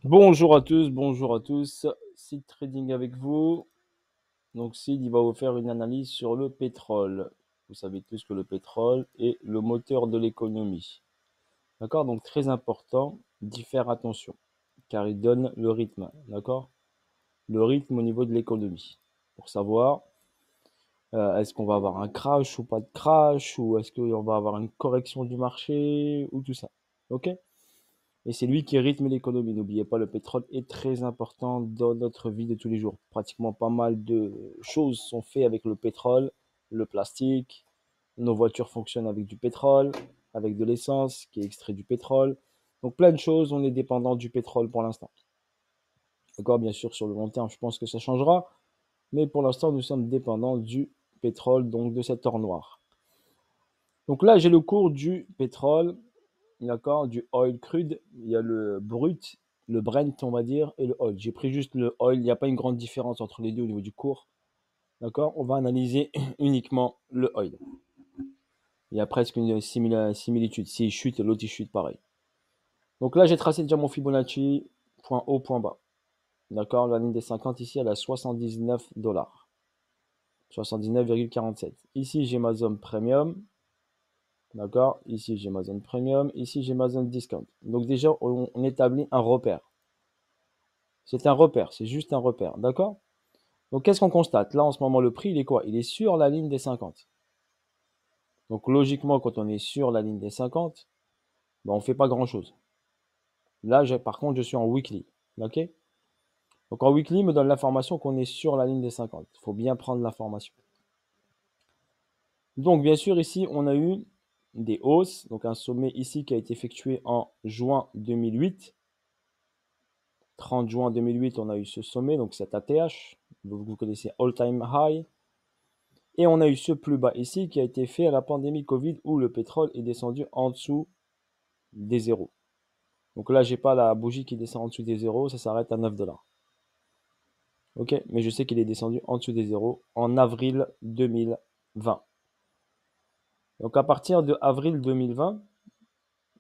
Bonjour à tous. Sid Trading avec vous. Donc Sid, il va vous faire une analyse sur le pétrole. Vous savez tous que le pétrole est le moteur de l'économie. D'accord? Donc très important d'y faire attention, car il donne le rythme. D'accord? Le rythme au niveau de l'économie. Pour savoir, est-ce qu'on va avoir un crash ou pas de crash, ou est-ce qu'on va avoir une correction du marché, ou tout ça. Ok? Et c'est lui qui rythme l'économie. N'oubliez pas, le pétrole est très important dans notre vie de tous les jours. Pratiquement pas mal de choses sont faites avec le pétrole, le plastique. Nos voitures fonctionnent avec du pétrole, avec de l'essence qui est extrait du pétrole. Donc plein de choses, on est dépendant du pétrole pour l'instant. D'accord, bien sûr, sur le long terme, je pense que ça changera. Mais pour l'instant, nous sommes dépendants du pétrole, donc de cet or noir. Donc là, j'ai le cours du pétrole. D'accord, du oil crude, il y a le brut, le Brent, on va dire, et le oil. J'ai pris juste le oil, il n'y a pas une grande différence entre les deux au niveau du cours. D'accord, on va analyser uniquement le oil. Il y a presque une similitude. S'il chute, l'autre il chute pareil. Donc là, j'ai tracé déjà mon Fibonacci, point haut, point bas. D'accord, la ligne des 50 ici, elle a 79 dollars. 79,47. Ici, j'ai ma zone premium. D'accord, ici j'ai ma zone premium, ici j'ai ma zone discount. Donc déjà, on établit un repère. C'est un repère, c'est juste un repère, d'accord? Donc qu'est-ce qu'on constate? Là, en ce moment, le prix, il est quoi? Il est sur la ligne des 50. Donc logiquement, quand on est sur la ligne des 50, ben, on ne fait pas grand-chose. Là, par contre, je suis en weekly, ok? Donc en weekly, il me donne l'information qu'on est sur la ligne des 50. Il faut bien prendre l'information. Donc bien sûr, ici, on a eu des hausses. Donc un sommet ici qui a été effectué en juin 2008. 30 juin 2008, on a eu ce sommet, donc cet ATH. Vous connaissez All Time High. Et on a eu ce plus bas ici qui a été fait à la pandémie Covid où le pétrole est descendu en dessous des zéros. Donc là, j'ai pas la bougie qui descend en dessous des zéros, ça s'arrête à 9 dollars. Ok, mais je sais qu'il est descendu en dessous des zéros en avril 2020. Donc à partir de avril 2020,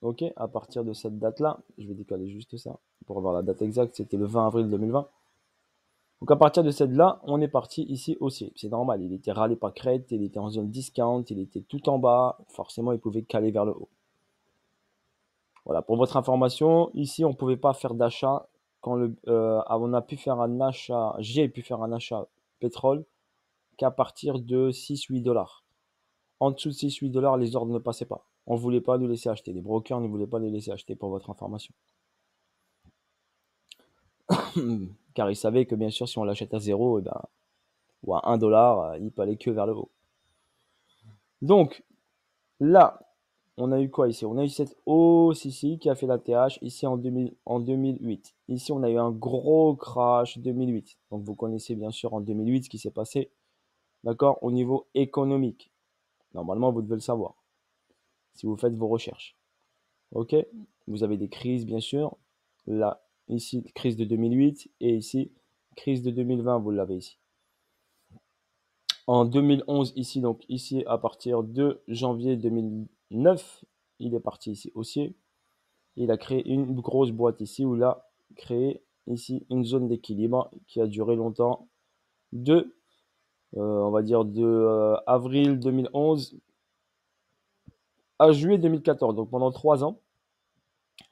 ok, à partir de cette date-là, je vais décaler juste ça pour avoir la date exacte, c'était le 20 avril 2020. Donc à partir de cette-là, on est parti ici aussi. C'est normal, il était râlé par crête, il était en zone discount, il était tout en bas, forcément il pouvait caler vers le haut. Voilà, pour votre information, ici on ne pouvait pas faire d'achat quand on a pu faire un achat, j'ai pu faire un achat pétrole qu'à partir de 6-8 dollars. En dessous de 6-8 dollars, les ordres ne passaient pas. On ne voulait pas nous laisser acheter. Les brokers ne voulaient pas les laisser acheter pour votre information. Car ils savaient que bien sûr, si on l'achète à 0, ou à 1 dollar, il peut aller que vers le haut. Donc là, on a eu quoi ici? On a eu cette hausse ici qui a fait la TH ici en 2008. Ici, on a eu un gros crash 2008. Donc, vous connaissez bien sûr en 2008 ce qui s'est passé, d'accord, au niveau économique. Normalement, vous devez le savoir si vous faites vos recherches. Ok? Vous avez des crises, bien sûr. Là, ici, crise de 2008 et ici, crise de 2020, vous l'avez ici. En 2011, ici, donc ici, à partir de janvier 2009, il est parti ici haussier. Il a créé une grosse boîte ici où il a créé ici une zone d'équilibre qui a duré longtemps on va dire de avril 2011 à juillet 2014. Donc pendant 3 ans,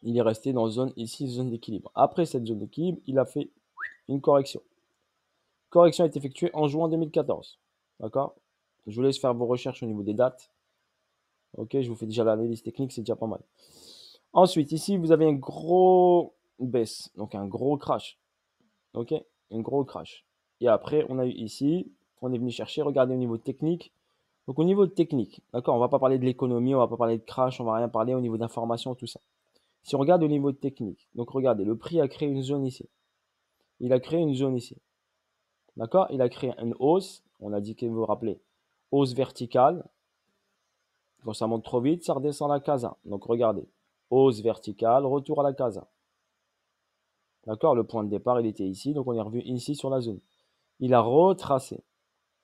il est resté dans zone ici, zone d'équilibre. Après cette zone d'équilibre, il a fait une correction. Correction est effectuée en juin 2014. D'accord? Je vous laisse faire vos recherches au niveau des dates. Ok, je vous fais déjà l'analyse technique, c'est déjà pas mal. Ensuite, ici, vous avez un gros baisse, donc un gros crash. Ok, un gros crash. Et après, on a eu ici, on est venu chercher, regardez au niveau technique. Donc au niveau technique, d'accord, on va pas parler de l'économie, on va pas parler de crash, on va rien parler au niveau d'information, tout ça. Si on regarde au niveau technique, donc regardez, le prix a créé une zone ici. Il a créé une zone ici. D'accord? Il a créé une hausse, on a dit que vous vous rappelez, hausse verticale. Quand ça monte trop vite, ça redescend à la casa. Donc regardez, hausse verticale, retour à la casa. D'accord? Le point de départ, il était ici, donc on est revenu ici sur la zone. Il a retracé.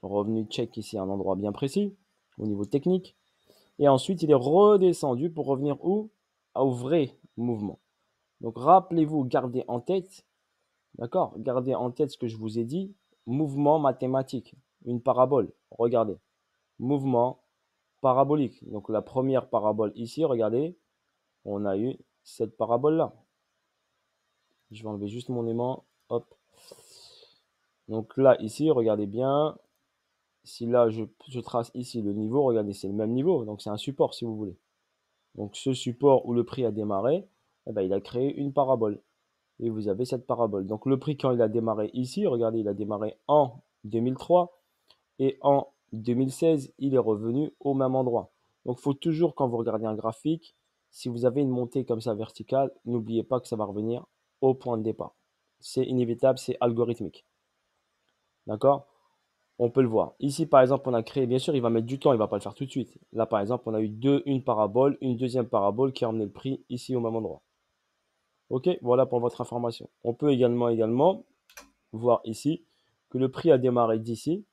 Revenu check ici à un endroit bien précis, au niveau technique. Et ensuite, il est redescendu pour revenir où? Au vrai mouvement. Donc, rappelez-vous, gardez en tête, d'accord? Gardez en tête ce que je vous ai dit. Mouvement mathématique, une parabole. Regardez, mouvement parabolique. Donc, la première parabole ici, regardez, on a eu cette parabole-là. Je vais enlever juste mon aimant. Hop. Donc là, ici, regardez bien. Si là, je trace ici le niveau, regardez, c'est le même niveau. Donc, c'est un support, si vous voulez. Donc, ce support où le prix a démarré, eh ben, il a créé une parabole. Et vous avez cette parabole. Donc, le prix, quand il a démarré ici, regardez, il a démarré en 2003. Et en 2016, il est revenu au même endroit. Donc, il faut toujours, quand vous regardez un graphique, si vous avez une montée comme ça verticale, n'oubliez pas que ça va revenir au point de départ. C'est inévitable, c'est algorithmique. D'accord? On peut le voir. Ici, par exemple, on a créé, bien sûr, il va mettre du temps, il ne va pas le faire tout de suite. Là, par exemple, on a eu une parabole, une deuxième parabole qui a emmené le prix ici au même endroit. Ok, voilà pour votre information. On peut également voir ici que le prix a démarré d'ici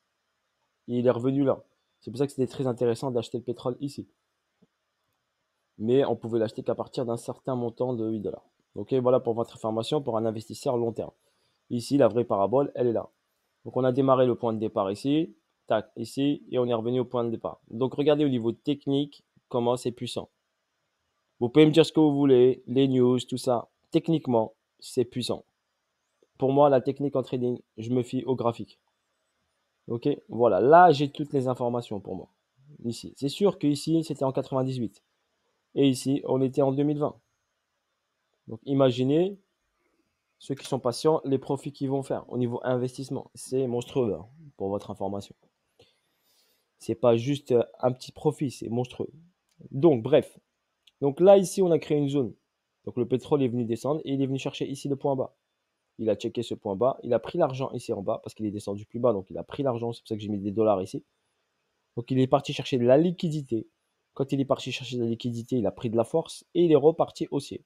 et il est revenu là. C'est pour ça que c'était très intéressant d'acheter le pétrole ici. Mais on pouvait l'acheter qu'à partir d'un certain montant de 8 dollars. Ok, voilà pour votre information pour un investisseur long terme. Ici, la vraie parabole, elle est là. Donc, on a démarré le point de départ ici, tac, ici, et on est revenu au point de départ. Donc, regardez au niveau technique comment c'est puissant. Vous pouvez me dire ce que vous voulez, les news, tout ça. Techniquement, c'est puissant. Pour moi, la technique en trading, je me fie au graphique. Ok, voilà, là, j'ai toutes les informations pour moi. Ici, c'est sûr qu'ici, c'était en 98. Et ici, on était en 2020. Donc, imaginez ceux qui sont patients, les profits qu'ils vont faire au niveau investissement. C'est monstrueux, hein, pour votre information. C'est pas juste un petit profit, c'est monstrueux. Donc, bref. Donc là, ici, on a créé une zone. Donc, le pétrole est venu descendre et il est venu chercher ici le point bas. Il a checké ce point bas. Il a pris l'argent ici en bas parce qu'il est descendu plus bas. Donc, il a pris l'argent. C'est pour ça que j'ai mis des dollars ici. Donc, il est parti chercher de la liquidité. Quand il est parti chercher de la liquidité, il a pris de la force et il est reparti haussier.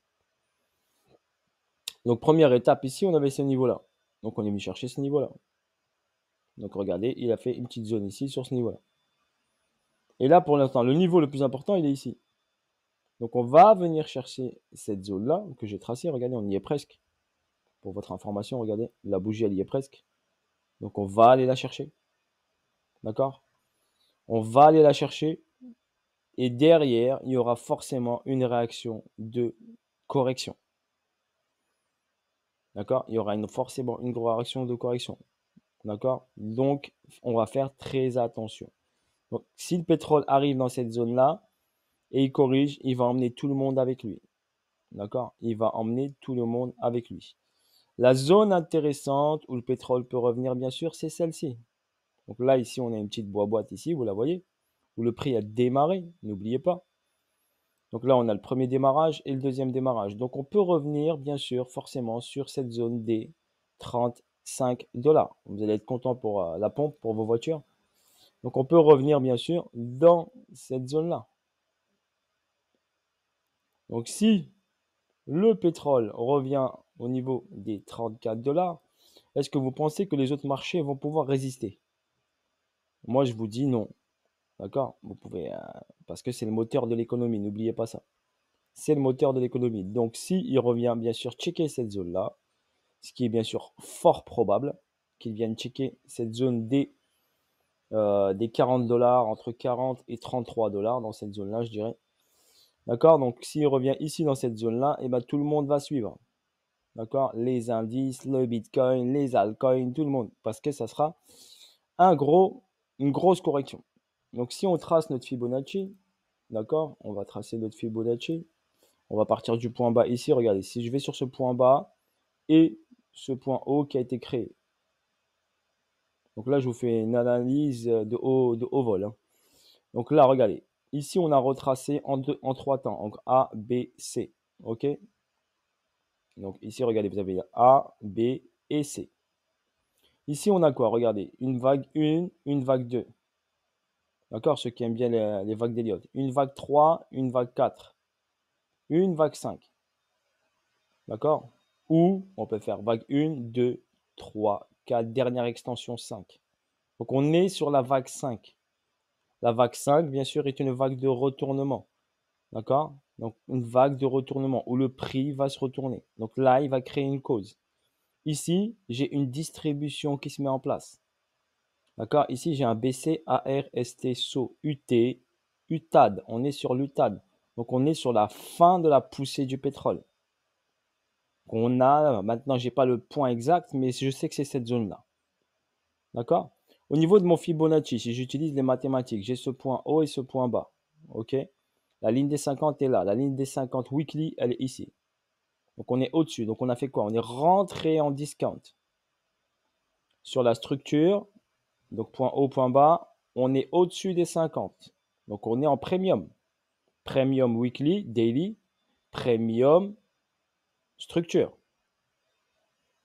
Donc, première étape ici, on avait ce niveau-là. Donc, on est venu chercher ce niveau-là. Donc, regardez, il a fait une petite zone ici sur ce niveau-là. Et là, pour l'instant, le niveau le plus important, il est ici. Donc, on va venir chercher cette zone-là que j'ai tracée. Regardez, on y est presque. Pour votre information, regardez, la bougie, elle y est presque. Donc, on va aller la chercher. D'accord? On va aller la chercher. Et derrière, il y aura forcément une réaction de correction. D'accord? Il y aura forcément une réaction de correction. D'accord? Donc, on va faire très attention. Donc, si le pétrole arrive dans cette zone-là et il corrige, il va emmener tout le monde avec lui. D'accord? Il va emmener tout le monde avec lui. La zone intéressante où le pétrole peut revenir, bien sûr, c'est celle-ci. Donc là, ici, on a une petite boîte ici, vous la voyez, où le prix a démarré, n'oubliez pas. Donc là, on a le premier démarrage et le deuxième démarrage. Donc on peut revenir, bien sûr, forcément, sur cette zone des 35 dollars. Vous allez être content pour la pompe, pour vos voitures. Donc on peut revenir, bien sûr, dans cette zone-là. Donc si le pétrole revient au niveau des 34 dollars, est-ce que vous pensez que les autres marchés vont pouvoir résister? Moi, je vous dis non. D'accord? Vous pouvez, parce que c'est le moteur de l'économie, n'oubliez pas ça. C'est le moteur de l'économie. Donc, s'il revient, bien sûr, checker cette zone-là, ce qui est bien sûr fort probable, qu'il vienne checker cette zone des 40 dollars, entre 40 et 33 dollars dans cette zone-là, je dirais. D'accord? Donc, s'il revient ici dans cette zone-là, et ben, tout le monde va suivre. D'accord? Les indices, le Bitcoin, les altcoins, tout le monde. Parce que ça sera une grosse correction. Donc, si on trace notre Fibonacci, d'accord? On va tracer notre Fibonacci. On va partir du point bas ici. Regardez, si je vais sur ce point bas et ce point haut qui a été créé. Donc là, je vous fais une analyse de haut vol, hein. Donc là, regardez. Ici, on a retracé en trois temps. Donc A, B, C. OK? Donc ici, regardez, vous avez A, B et C. Ici, on a quoi? Regardez, une vague 1, une vague 2. D'accord? Ceux qui aiment bien les vagues d'Elliott. Une vague 3, une vague 4. Une vague 5. D'accord? Ou on peut faire vague 1, 2, 3, 4, dernière extension 5. Donc on est sur la vague 5. La vague 5, bien sûr, est une vague de retournement. D'accord? Donc, une vague de retournement où le prix va se retourner. Donc là, il va créer une cause. Ici, j'ai une distribution qui se met en place. D'accord? Ici, j'ai un BC, AR, ST, SO, UT, UTAD. On est sur l'UTAD. Donc, on est sur la fin de la poussée du pétrole. On a, maintenant, je n'ai pas le point exact, mais je sais que c'est cette zone-là. D'accord? Au niveau de mon Fibonacci, si j'utilise les mathématiques, j'ai ce point haut et ce point bas. OK? La ligne des 50 est là. La ligne des 50 weekly, elle est ici. Donc, on est au-dessus. Donc, on a fait quoi? On est rentré en discount. Sur la structure, donc point haut, point bas, on est au-dessus des 50. Donc, on est en premium. Premium weekly, daily, premium structure.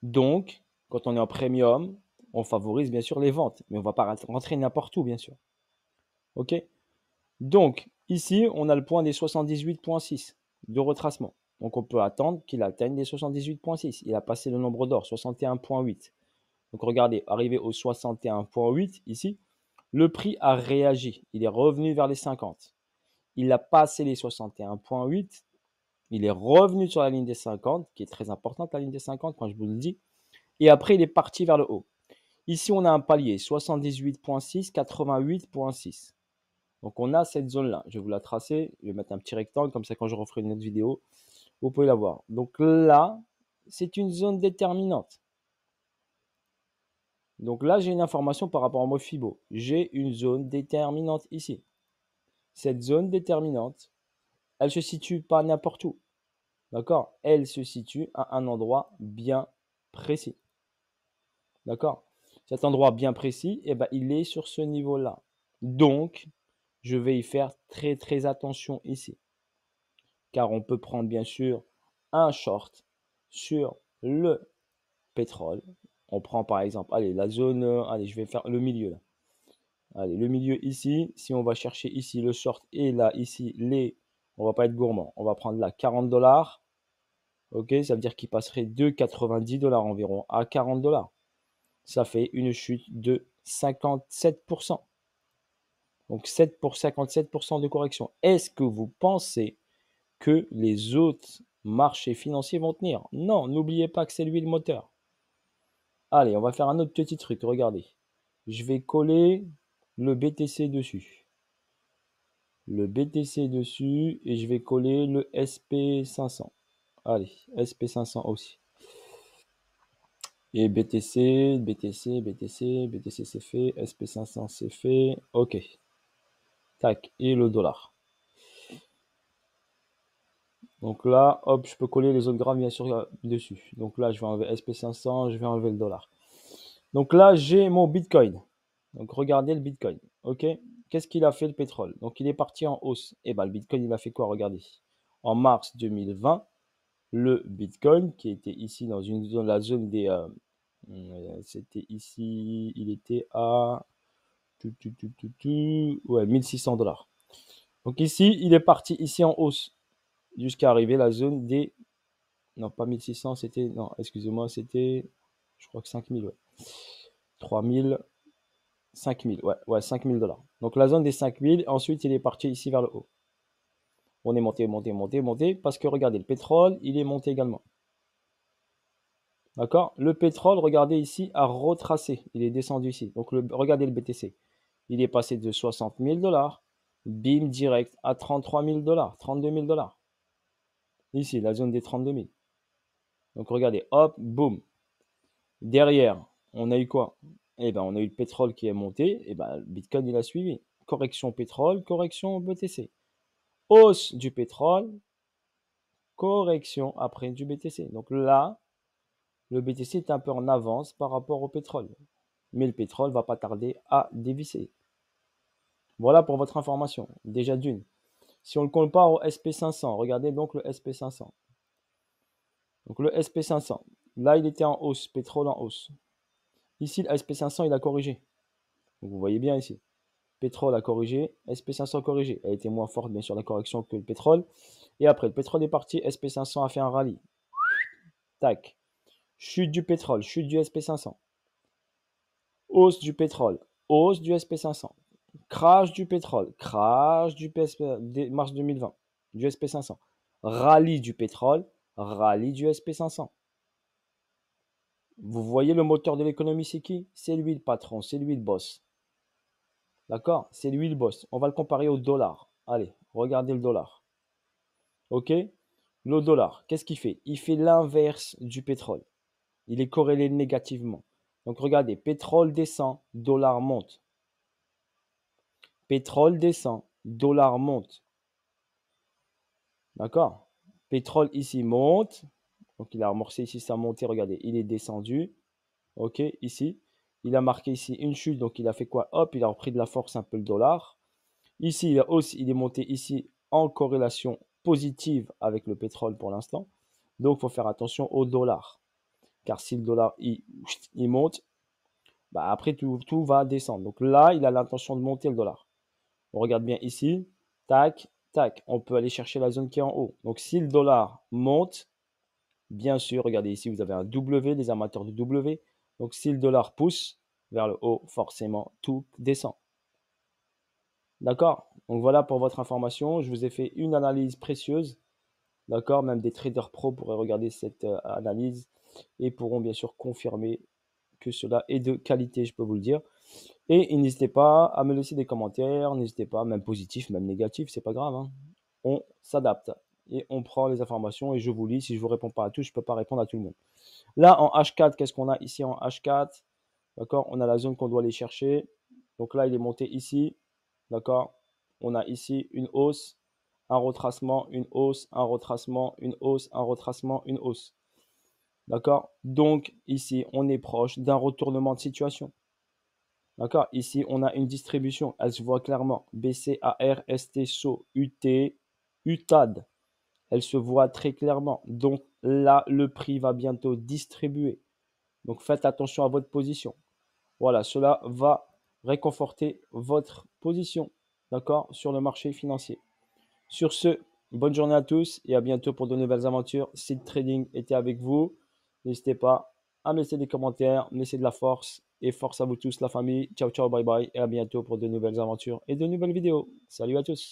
Donc, quand on est en premium, on favorise bien sûr les ventes. Mais on ne va pas rentrer n'importe où, bien sûr. OK? Donc, ici, on a le point des 78,6 de retracement. Donc, on peut attendre qu'il atteigne les 78,6. Il a passé le nombre d'or, 61,8. Donc, regardez, arrivé au 61,8 ici, le prix a réagi. Il est revenu vers les 50. Il a passé les 61,8. Il est revenu sur la ligne des 50, qui est très importante, la ligne des 50, quand je vous le dis. Et après, il est parti vers le haut. Ici, on a un palier, 78,6, 88,6. Donc, on a cette zone-là. Je vais vous la tracer. Je vais mettre un petit rectangle. Comme ça, quand je referai une autre vidéo, vous pouvez la voir. Donc là, c'est une zone déterminante. Donc là, j'ai une information par rapport à mon Fibo. J'ai une zone déterminante ici. Cette zone déterminante, elle ne se situe pas n'importe où. D'accord? Elle se situe à un endroit bien précis. D'accord? Cet endroit bien précis, eh ben, il est sur ce niveau-là. Donc, je vais y faire très très attention ici. Car on peut prendre bien sûr un short sur le pétrole. On prend par exemple, allez, la zone, allez, je vais faire le milieu là. Allez, le milieu ici, si on va chercher ici le short et là, ici, on va pas être gourmand. On va prendre là 40 dollars. Ok, ça veut dire qu'il passerait de 90 dollars environ à 40 dollars. Ça fait une chute de 57%. Donc 57% de correction. Est-ce que vous pensez que les autres marchés financiers vont tenir? Non, n'oubliez pas que c'est lui le moteur. Allez, on va faire un autre petit truc. Regardez. Je vais coller le BTC dessus. Le BTC dessus et je vais coller le SP500. Allez, SP500 aussi. Et BTC, BTC, BTC, BTC c'est fait, SP500 c'est fait. Ok. Tac, et le dollar. Donc là, hop, je peux coller les autres graphes bien sûr dessus. Donc là, je vais enlever SP500, je vais enlever le dollar. Donc là, j'ai mon Bitcoin. Donc regardez le Bitcoin. Ok. Qu'est-ce qu'il a fait le pétrole? Donc il est parti en hausse. Et ben le Bitcoin, il a fait quoi? Regardez. En mars 2020, le Bitcoin, qui était ici dans une zone, la zone des... c'était ici, il était à... Ouais, 1600 dollars. Donc ici, il est parti ici en hausse jusqu'à arriver à la zone des... Non, pas 1600, c'était... Non, excusez-moi, c'était... Je crois que 5000, ouais. 3000, 5000, ouais, 5000 dollars. Donc la zone des 5000, ensuite il est parti ici vers le haut. On est monté, monté, monté, monté, parce que regardez, le pétrole, il est monté également. D'accord? Le pétrole, regardez ici, a retracé. Il est descendu ici. Donc regardez le BTC. Il est passé de 60 000 dollars, bim, direct, à 33 000 dollars, 32 000 dollars. Ici, la zone des 32 000. Donc regardez, hop, boum. Derrière, on a eu quoi? Eh ben, on a eu le pétrole qui est monté. Eh ben, le Bitcoin, il a suivi. Correction pétrole, correction BTC. Hausse du pétrole, correction après du BTC. Donc là, le BTC est un peu en avance par rapport au pétrole. Mais le pétrole va pas tarder à dévisser. Voilà pour votre information. Déjà d'une. Si on le compare au SP500, regardez donc le SP500. Donc le SP500, là il était en hausse, pétrole en hausse. Ici le SP500 il a corrigé. Donc vous voyez bien ici. Pétrole a corrigé, SP500 corrigé. Elle était moins forte bien sûr la correction que le pétrole. Et après le pétrole est parti, SP500 a fait un rallye. Tac. Chute du pétrole, chute du SP500. Hausse du pétrole, hausse du SP500. Crash du pétrole, crash du PSP, mars 2020. du SP500. Rallye du pétrole, rallye du SP500. Vous voyez le moteur de l'économie, c'est qui? C'est lui le patron, c'est lui le boss. D'accord? C'est lui le boss. On va le comparer au dollar. Allez, regardez le dollar. OK? Le dollar, qu'est-ce qu'il fait? Il fait l'inverse du pétrole. Il est corrélé négativement. Donc regardez, pétrole descend, dollar monte. Pétrole descend, dollar monte. D'accord? Pétrole ici monte. Donc il a amorcé ici sa montée, regardez, il est descendu. OK, ici. Il a marqué ici une chute, donc il a fait quoi? Hop, il a repris de la force un peu le dollar. Ici, il est monté ici en corrélation positive avec le pétrole pour l'instant. Donc, il faut faire attention au dollar. Car si le dollar il monte, bah après tout va descendre. Donc là, il a l'intention de monter le dollar. On regarde bien ici. Tac, tac. On peut aller chercher la zone qui est en haut. Donc si le dollar monte, bien sûr, regardez ici, vous avez un W, les amateurs de W. Donc si le dollar pousse vers le haut, forcément, tout descend. D'accord? Donc voilà pour votre information. Je vous ai fait une analyse précieuse. D'accord? Même des traders pro pourraient regarder cette analyse et pourront bien sûr confirmer que cela est de qualité, je peux vous le dire. Et n'hésitez pas à me laisser des commentaires, n'hésitez pas, même positifs, même négatifs, c'est pas grave, hein. On s'adapte et on prend les informations et je vous lis. Si je ne vous réponds pas à tous, je ne peux pas répondre à tout le monde. Là, en H4, qu'est-ce qu'on a ici en H4? D'accord? On a la zone qu'on doit aller chercher. Donc là, il est monté ici. D'accord? On a ici une hausse, un retracement, une hausse, un retracement, une hausse, un retracement, une hausse. D'accord? Donc ici, on est proche d'un retournement de situation. D'accord? Ici, on a une distribution. Elle se voit clairement. BCAR, ST, SO, UT, UTAD. Elle se voit très clairement. Donc là, le prix va bientôt distribuer. Donc faites attention à votre position. Voilà, cela va réconforter votre position, d'accord, sur le marché financier. Sur ce, bonne journée à tous et à bientôt pour de nouvelles aventures. Seed Trading était avec vous. N'hésitez pas à me laisser des commentaires, me laisser de la force et force à vous tous, la famille. Ciao, ciao, bye bye et à bientôt pour de nouvelles aventures et de nouvelles vidéos. Salut à tous.